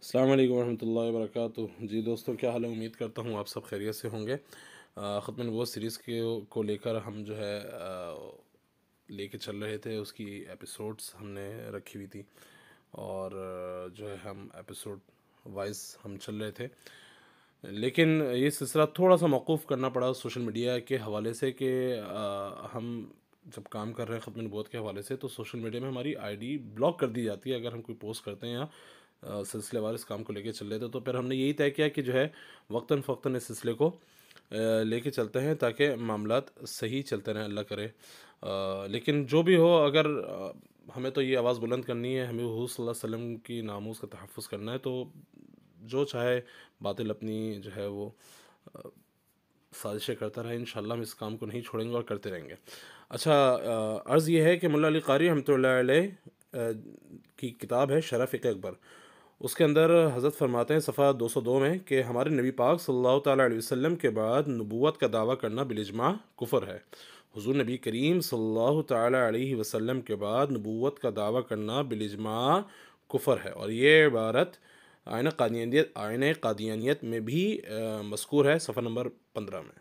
السلام علیکم ورحمۃ اللہ وبرکاتہ۔ جی دوستوں، کیا حال ہے؟ امید کرتا ہوں آپ سب خیریت سے ہوں گے۔ ختم نبوت سیریز کو لے کر ہم جو ہے لے کے چل رہے تھے، اس کی ایپیسوڈز ہم نے رکھی ہوئی تھی، اور جو ہے ہم ایپیسوڈ وائز ہم چل رہے تھے، لیکن یہ سلسلہ تھوڑا سا موقوف کرنا پڑا سوشل میڈیا کے حوالے سے کہ ہم جب کام کر رہے ہیں ختم نبوت کے حوالے سے، تو سوشل میڈیا میں ہماری آئی ڈی بلاک کر دی جاتی ہے اگر ہم کوئی پوسٹ کرتے ہیں یا سلسلے وار اس کام کو لے کے چل رہے تھے۔ تو پھر ہم نے یہی طے کیا کہ جو ہے وقتاً فوقتاً اس سلسلے کو لے کے چلتے ہیں تاکہ معاملات صحیح چلتے رہیں، اللہ کرے۔ لیکن جو بھی ہو، اگر ہمیں تو یہ آواز بلند کرنی ہے، ہمیں حضور صلی اللہ علیہ وسلم کی ناموس کا تحفظ کرنا ہے، تو جو چاہے باطل اپنی جو ہے وہ سازشیں کرتا رہے، انشاءاللہ ہم اس کام کو نہیں چھوڑیں گے اور کرتے رہیں گے۔ اچھا، عرض یہ ہے کہ مولا علی قاری رحمۃ اللہ علیہ کی کتاب ہے شرح فقہ اکبر، اس کے اندر حضرت فرماتے ہیں صفحہ 202 میں کہ ہمارے نبی پاک صلی اللہ تعالیٰ علیہ وسلم کے بعد نبوت کا دعویٰ کرنا بالاجماع کفر ہے۔ حضور نبی کریم صلی اللہ تعالیٰ علیہ وسلم کے بعد نبوت کا دعویٰ کرنا بالاجماع کفر ہے، اور یہ عبارت آئینہ قادیانیت میں بھی مذکور ہے، صفحہ نمبر 15 میں۔